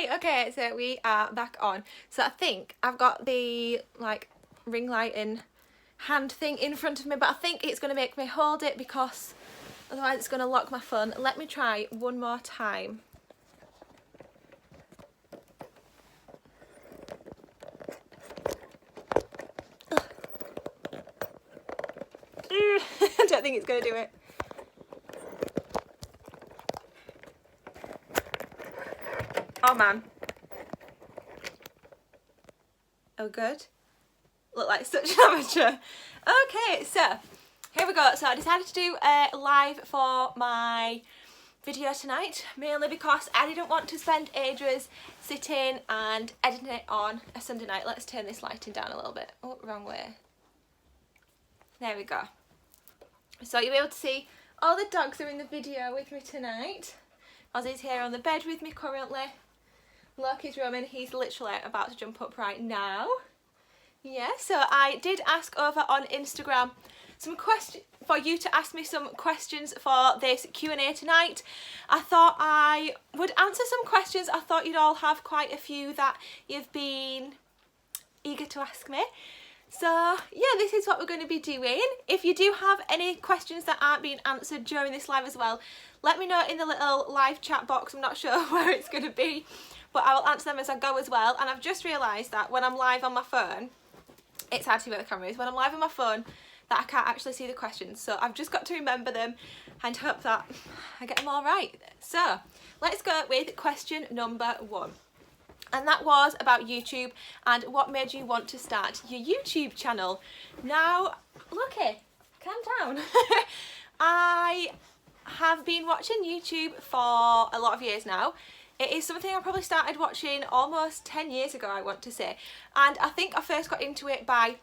Hi, okay, so we are back on. So I think I've got the like ring light and hand thing in front of me, but I think it's going to make me hold it because otherwise it's going to lock my phone. Let me try one more time. I don't think it's going to do it. Oh man. Oh good. Look like such an amateur. Okay, so here we go. So I decided to do a live for my video tonight, mainly because I didn't want to spend ages sitting and editing it on a Sunday night. Let's turn this lighting down a little bit. Oh, wrong way. There we go. So you'll be able to see all the dogs are in the video with me tonight. Ozzy's here on the bed with me currently. Loki's roaming, he's literally about to jump up right now. Yeah, so I did ask over on Instagram some questions for you to ask me some questions for this Q&A tonight. I thought I would answer some questions. I thought you'd all have quite a few that you've been eager to ask me. So yeah, this is what we're going to be doing. If you do have any questions that aren't being answered during this live as well, let me know in the little live chat box. I'm not sure where it's going to be, but I will answer them as I go as well. And I've just realised that when I'm live on my phone, it's hard to see where the camera is, when I'm live on my phone, that I can't actually see the questions. So I've just got to remember them and hope that I get them all right. So let's go with question number 1. And that was about YouTube and what made you want to start your YouTube channel. Now, Lucky, calm down. I have been watching YouTube for a lot of years now. It is something I probably started watching almost 10 years ago, I want to say. And I think I first got into it by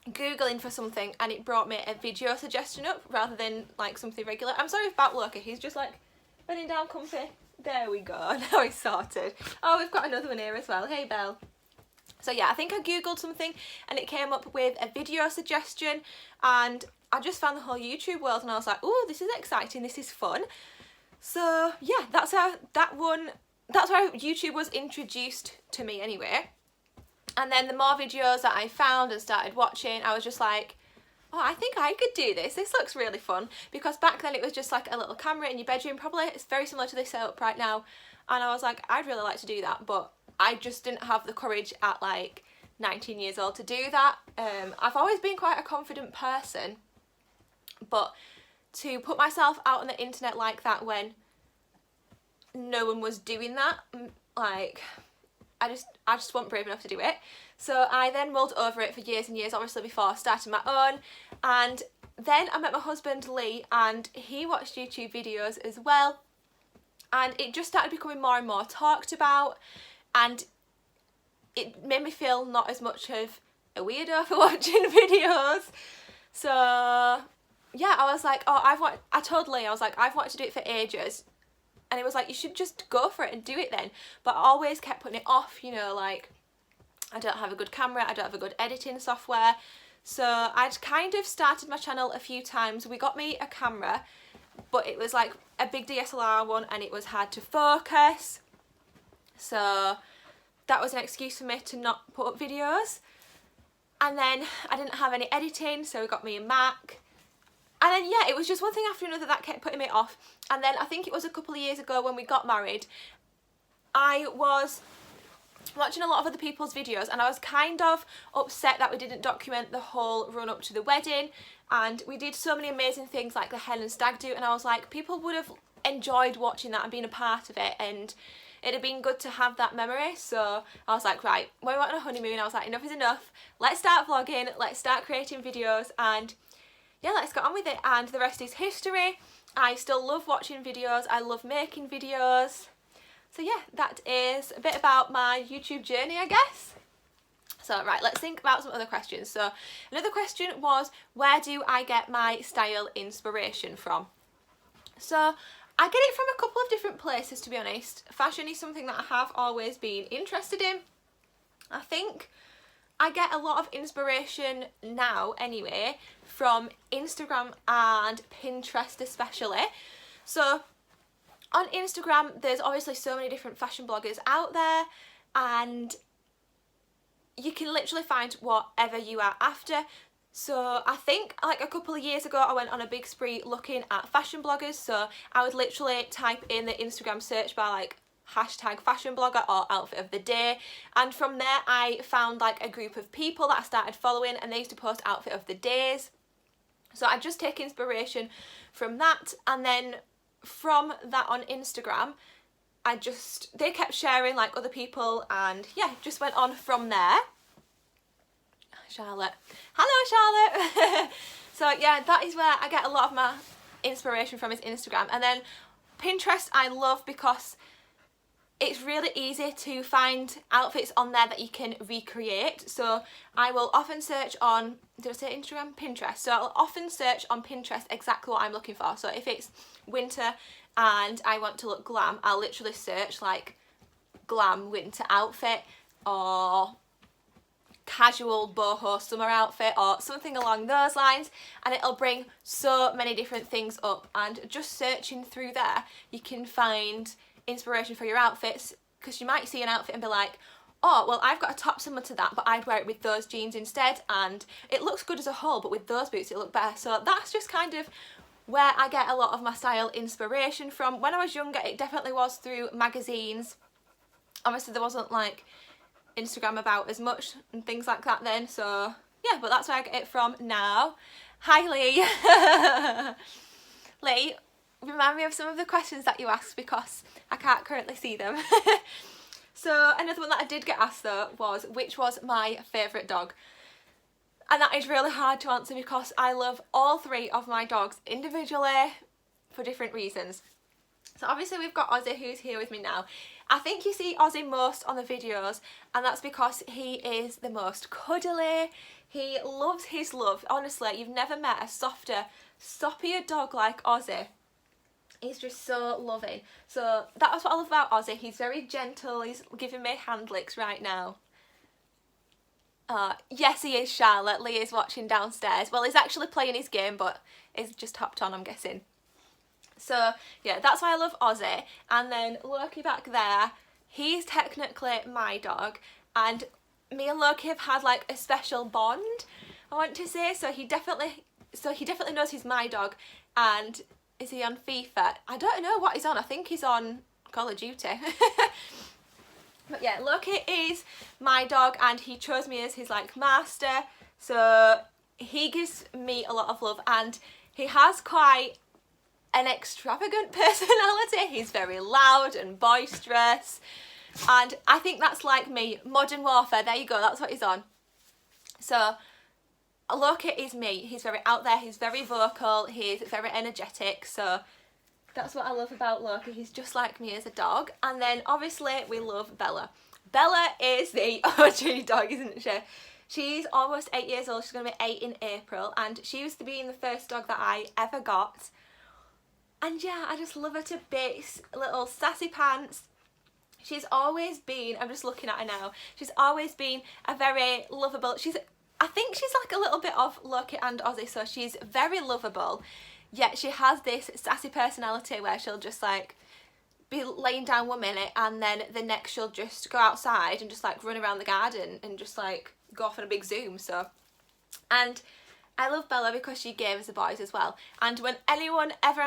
Googling for something and it brought me a video suggestion up rather than like something regular. I'm sorry about Loki, he's just like running down comfy. There we go, now he's sorted. Oh, we've got another one here as well. Hey, Belle. So yeah, I think I Googled something and it came up with a video suggestion and I just found the whole YouTube world and I was like, oh, this is exciting, this is fun. So yeah, that's how YouTube was introduced to me anyway. And then the more videos that I found and started watching, I was just like, oh, I think I could do this. This looks really fun. Because back then it was just like a little camera in your bedroom. Probably it's very similar to this setup right now. And I was like, I'd really like to do that. But I just didn't have the courage at like 19 years old to do that. I've always been quite a confident person. But to put myself out on the internet like that when no one was doing that, like, I just wasn't brave enough to do it. So I then mulled over it for years and years, obviously before starting my own. And then I met my husband Lee and he watched YouTube videos as well. And it just started becoming more and more talked about. And it made me feel not as much of a weirdo for watching videos. So yeah, I was like, oh, I told Lee, I was like, I've wanted to do it for ages. And it was like, you should just go for it and do it then. But I always kept putting it off, you know, like, I don't have a good camera, I don't have a good editing software. So I'd kind of started my channel a few times. We got me a camera, but it was like a big DSLR one and it was hard to focus. So that was an excuse for me to not put up videos. And then I didn't have any editing, so we got me a Mac. And then yeah, it was just one thing after another that kept putting me off. And then I think it was a couple of years ago when we got married, I was watching a lot of other people's videos and I was kind of upset that we didn't document the whole run up to the wedding. And we did so many amazing things like the hen and stag do, and I was like, people would have enjoyed watching that and being a part of it, and it'd have been good to have that memory. So I was like, right, when we went on a honeymoon, I was like, enough is enough. Let's start vlogging, let's start creating videos, and yeah, let's get on with it. And the rest is history. I still love watching videos, I love making videos. So yeah, that is a bit about my YouTube journey, I guess. So right, let's think about some other questions. So another question was, where do I get my style inspiration from? So I get it from a couple of different places, to be honest. Fashion is something that I have always been interested in. I think I get a lot of inspiration now anyway from Instagram and Pinterest especially. So on Instagram, there's obviously so many different fashion bloggers out there, and you can literally find whatever you are after. So I think like a couple of years ago I went on a big spree looking at fashion bloggers, so I would literally type in the Instagram search bar like hashtag fashion blogger or outfit of the day, and from there I found like a group of people that I started following, and they used to post outfit of the days. So I just take inspiration from that, and then from that on Instagram they kept sharing like other people, and yeah, just went on from there. Charlotte. Hello, Charlotte. So yeah, that is where I get a lot of my inspiration from, is Instagram. And then Pinterest I love because it's really easy to find outfits on there that you can recreate. So I will often search on, did I say Instagram? Pinterest. So I'll often search on Pinterest exactly what I'm looking for. So if it's winter and I want to look glam, I'll literally search like glam winter outfit or casual boho summer outfit or something along those lines, and it'll bring so many different things up. And just searching through there you can find inspiration for your outfits, because you might see an outfit and be like, oh well, I've got a top similar to that but I'd wear it with those jeans instead, and it looks good as a whole, but with those boots it look better. So that's just kind of where I get a lot of my style inspiration from. When I was younger it definitely was through magazines. Obviously there wasn't like Instagram about as much and things like that then, so yeah, but that's where I get it from now. Hi Lee. Lee, remind me of some of the questions that you asked because I can't currently see them. So another one that I did get asked though was, which was my favourite dog? And that is really hard to answer because I love all three of my dogs individually for different reasons. So obviously we've got Ozzy, who's here with me now. I think you see Ozzy most on the videos, and that's because he is the most cuddly. He loves his love. Honestly, you've never met a softer, stoppier dog like Ozzy. He's just so loving. So that's what I love about Ozzy. He's very gentle. He's giving me hand licks right now. Yes, he is, Charlotte. Lee is watching downstairs. Well, he's actually playing his game, but he's just hopped on, I'm guessing. So yeah, that's why I love Ozzy. And then Loki back there, he's technically my dog, and me and Loki have had like a special bond, I want to say. So he definitely knows he's my dog. And is he on FIFA? I don't know what he's on. I think he's on Call of Duty. But yeah, Loki is my dog, and he chose me as his like master. So he gives me a lot of love, and he has quite an extravagant personality. He's very loud and boisterous, and I think that's like me. Modern Warfare, there you go, that's what he's on. So Loki is me. He's very out there, he's very vocal, he's very energetic, so that's what I love about Loki. He's just like me as a dog. And then obviously we love Bella. Bella is the OG dog, isn't she? She's almost 8 years old. She's going to be 8 in April, and she used to be the first dog that I ever got. And yeah, I just love her to bits. Little sassy pants. She's always been, I'm just looking at her now, she's always been a very lovable, I think she's like a little bit of Loki and Ozzy, so she's very lovable, yet she has this sassy personality where she'll just like be laying down 1 minute, and then the next she'll just go outside and just like run around the garden and just like go off on a big zoom. So, and I love Bella because she gave us the boys as well. And when anyone ever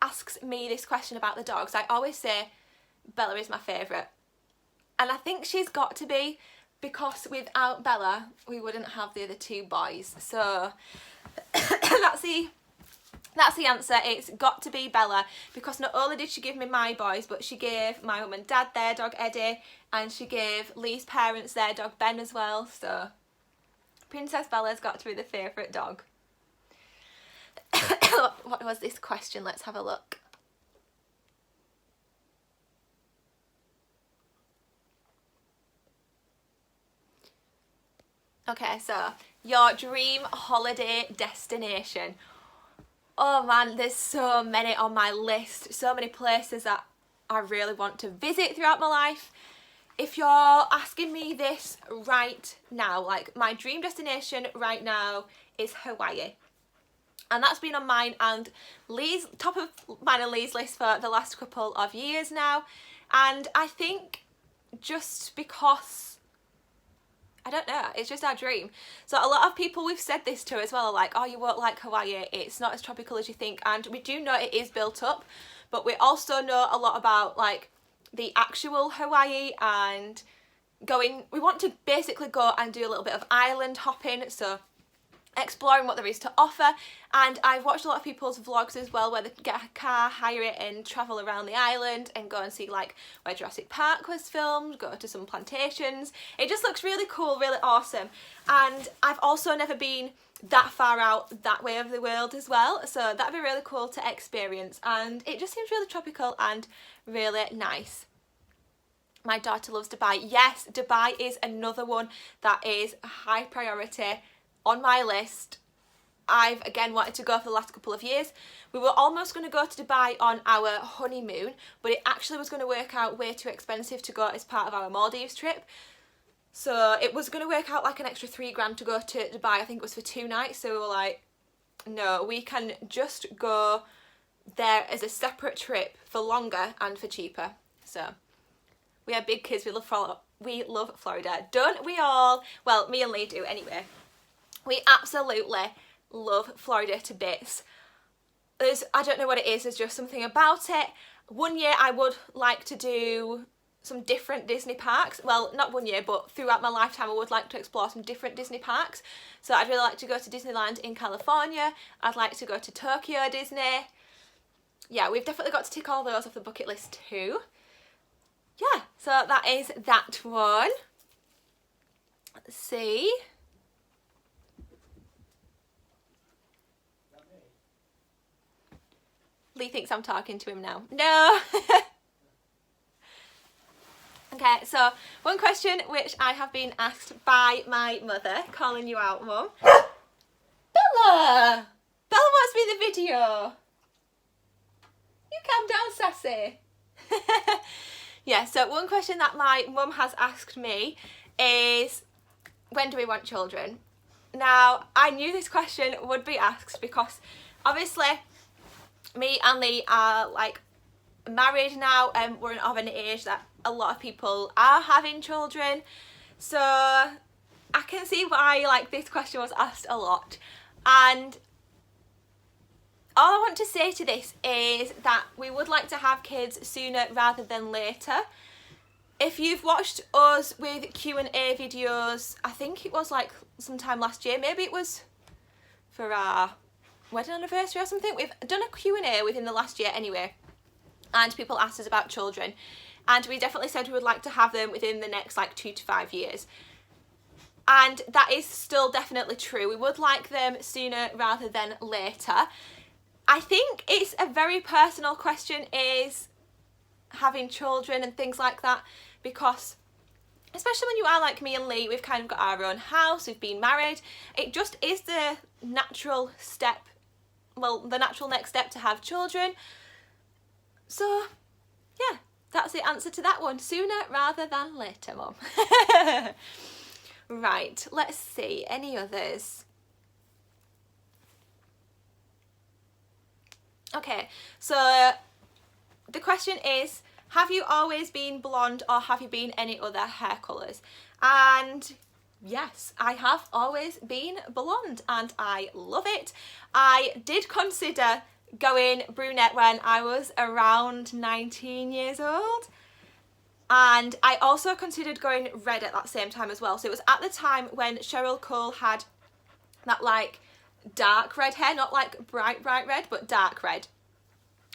asks me this question about the dogs, I always say Bella is my favourite. And I think she's got to be, because without Bella we wouldn't have the other 2 boys. So that's the answer. It's got to be Bella, because not only did she give me my boys, but she gave my mum and dad their dog Eddie, and she gave Lee's parents their dog Ben as well. So Princess Bella's got to be the favourite dog. What was this question? Let's have a look. Okay, so your dream holiday destination. Oh man, there's so many on my list, so many places that I really want to visit throughout my life. If you're asking me this right now, like my dream destination right now is Hawaii. And that's been on mine and Lee's, top of mine and Lee's list for the last couple of years now. And I think just because, I don't know, it's just our dream. So a lot of people we've said this to as well are like, oh, you won't like Hawaii, it's not as tropical as you think. And we do know it is built up, but we also know a lot about like the actual Hawaii and going, we want to basically go and do a little bit of island hopping, so exploring what there is to offer. And I've watched a lot of people's vlogs as well where they get a car, hire it and travel around the island and go and see like where Jurassic Park was filmed, go to some plantations. It just looks really cool, really awesome. And I've also never been that far out that way of the world as well, so that'd be really cool to experience, and it just seems really tropical and really nice. My daughter loves Dubai. Yes, Dubai is another one that is a high priority on my list. I've again wanted to go for the last couple of years. We were almost going to go to Dubai on our honeymoon, but it actually was going to work out way too expensive to go as part of our Maldives trip. So it was going to work out like an extra £3 to go to Dubai. I think it was for 2 nights. So we were like, no, we can just go there as a separate trip for longer and for cheaper. So we are big kids. We love Florida. Don't we all? Well, me and Lee do anyway. We absolutely love Florida to bits. I don't know what it is, there's just something about it. One year I would like to do some different Disney parks. Well, not one year, but throughout my lifetime I would like to explore some different Disney parks. So I'd really like to go to Disneyland in California. I'd like to go to Tokyo Disney. Yeah, we've definitely got to tick all those off the bucket list too. Yeah, so that is that one. Let's see. Lee thinks I'm talking to him now. No! Okay, so one question which I have been asked by my mother, calling you out, Mum. Bella! Bella wants to be in the video. You calm down, sassy. Yeah, so one question that my mum has asked me is, when do we want children? Now, I knew this question would be asked because obviously me and Lee are like married now and we're of an age that a lot of people are having children, so I can see why like this question was asked a lot. And all I want to say to this is that we would like to have kids sooner rather than later. If you've watched us with Q&A videos, I think it was like sometime last year, maybe it was for our wedding anniversary or something. We've done a Q&A within the last year anyway, and people asked us about children, and we definitely said we would like to have them within the next like 2 to 5 years, and that is still definitely true. We would like them sooner rather than later. I think it's a very personal question, is having children and things like that, because especially when you are like me and Lee, we've kind of got our own house, we've been married, it just is the natural step, well, the natural next step to have children. So yeah, that's the answer to that one. Sooner rather than later, Mum. Right, let's see, any others? Okay, so the question is, have you always been blonde or have you been any other hair colours? And yes, I have always been blonde and I love it. I did consider going brunette when I was around 19 years old, and I also considered going red at that same time as well. So it was at the time when Cheryl Cole had that like dark red hair, not like bright red, but dark red.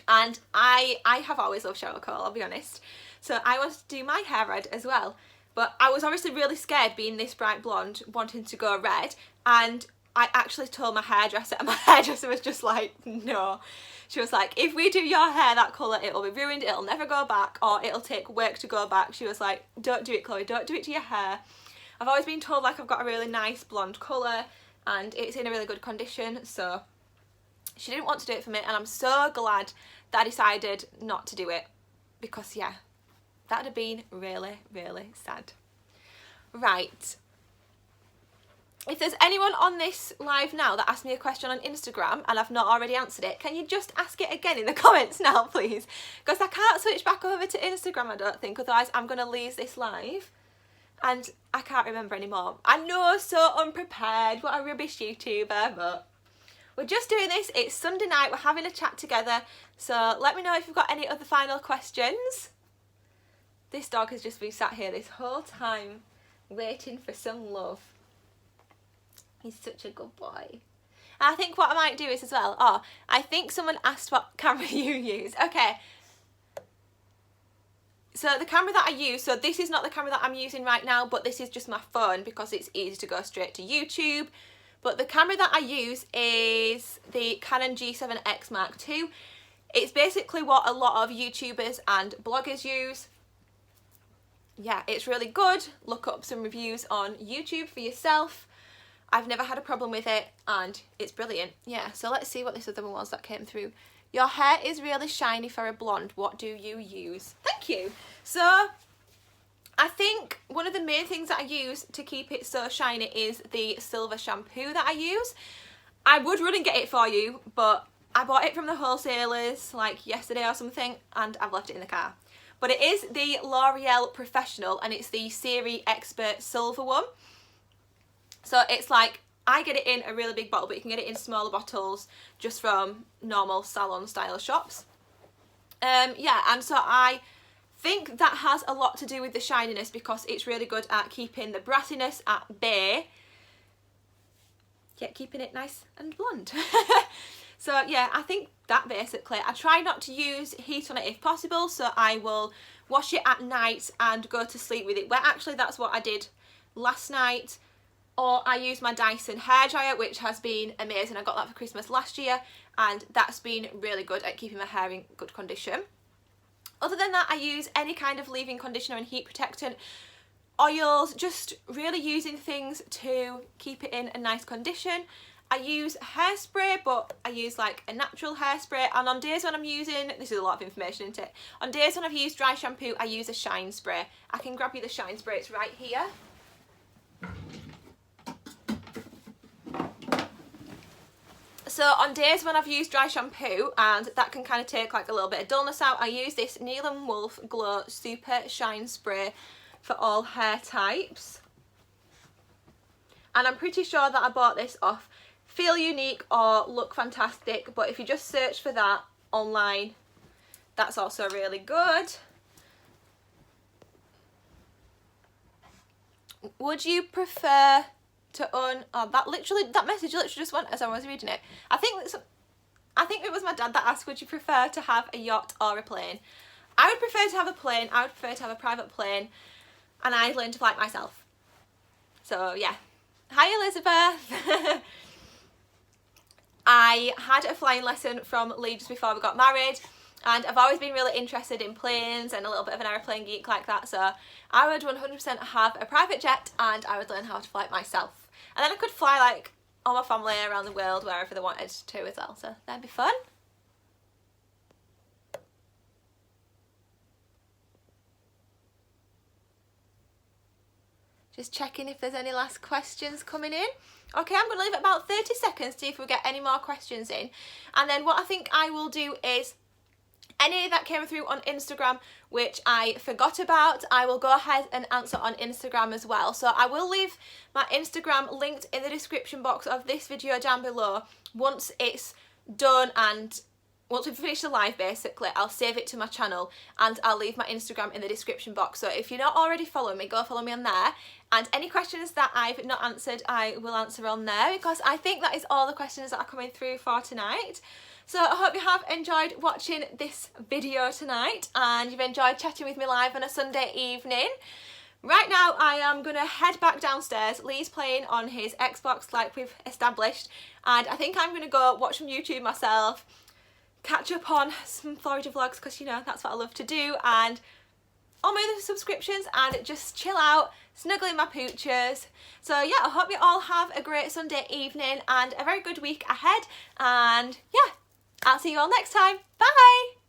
And I have always loved Cheryl Cole, I'll be honest. So I wanted to do my hair red as well. But I was obviously really scared being this bright blonde, wanting to go red. And I actually told my hairdresser, and my hairdresser was just like, no. She was like, if we do your hair that colour, it'll be ruined, it'll never go back, or it'll take work to go back. She was like, don't do it, Chloe, don't do it to your hair. I've always been told like I've got a really nice blonde colour and it's in a really good condition, so she didn't want to do it for me, and I'm so glad that I decided not to do it, because yeah, that'd have been really, really sad. Right. if there's anyone on this live now that asked me a question on Instagram and I've not already answered it, can you just ask it again in the comments now, please? Because I can't switch back over to Instagram, I don't think, otherwise I'm going to lose this live and I can't remember anymore. I know, so unprepared, what a rubbish YouTuber, but we're just doing this. It's Sunday night, we're having a chat together, so let me know if you've got any other final questions. This dog has just been sat here this whole time waiting for some love. He's such a good boy. And I think what I might do is as well, I think someone asked what camera you use. Okay. So the camera that I use, so this is not the camera that I'm using right now, but this is just my phone because it's easy to go straight to YouTube. But the camera that I use is the Canon G7X Mark II. It's basically what a lot of YouTubers and bloggers use. Yeah, it's really good. Look up some reviews on YouTube for yourself. I've never had a problem with it and it's brilliant. Yeah, so let's see what this other one was that came through. Your hair is really shiny for a blonde. What do you use? Thank you. So I think one of the main things that I use to keep it so shiny is the silver shampoo that I use. I would run and get it for you, but I bought it from the wholesalers like yesterday or something and I've left it in the car. But it is the L'Oreal Professional and it's the Series Expert Silver one. So it's like, I get it in a really big bottle, but you can get it in smaller bottles just from normal salon style shops. Yeah, and so I think that has a lot to do with the shininess because it's really good at keeping the brassiness at bay, yet keeping it nice and blonde. So yeah, I think that basically, I try not to use heat on it if possible, so I will wash it at night and go to sleep with it. Well, actually that's what I did last night. Or I use my Dyson hairdryer, which has been amazing. I got that for Christmas last year and that's been really good at keeping my hair in good condition. Other than that, I use any kind of leave-in conditioner and heat protectant, oils, just really using things to keep it in a nice condition. I use hairspray, but I use like a natural hairspray, and on days when I'm using, this is a lot of information, isn't it? On days when I've used dry shampoo, I use a shine spray. I can grab you the shine spray, it's right here. So on days when I've used dry shampoo and that can kind of take like a little bit of dullness out, I use this Neil & Wolf Glow Super Shine Spray for all hair types. And I'm pretty sure that I bought this off Feel Unique or Look Fantastic, but if you just search for that online, that's also really good. Would you prefer to own, that message literally just went as I was reading it. I think it was my dad that asked, would you prefer to have a yacht or a plane? I would prefer to have a plane. I would prefer to have a private plane, and I'd learn to fly it myself. So yeah. Hi Elizabeth. I had a flying lesson from Lee just before we got married, and I've always been really interested in planes and a little bit of an aeroplane geek like that, so I would 100% have a private jet and I would learn how to fly it myself. And then I could fly like all my family around the world wherever they wanted to as well, so that'd be fun. Just checking if there's any last questions coming in. Okay, I'm going to leave it about 30 seconds to see if we get any more questions in. And then what I think I will do is any that came through on Instagram which I forgot about, I will go ahead and answer on Instagram as well. So I will leave my Instagram linked in the description box of this video down below. Once it's done and once we've finished the live basically, I'll save it to my channel and I'll leave my Instagram in the description box. So if you're not already following me, go follow me on there. And any questions that I've not answered, I will answer on there, because I think that is all the questions that are coming through for tonight. So I hope you have enjoyed watching this video tonight and you've enjoyed chatting with me live on a Sunday evening. Right now I am going to head back downstairs. Lee's playing on his Xbox like we've established, and I think I'm going to go watch some YouTube myself, catch up on some Florida vlogs because you know that's what I love to do, and all my other subscriptions, and just chill out, snuggle in my pooches. So yeah, I hope you all have a great Sunday evening and a very good week ahead, and yeah, I'll see you all next time. Bye!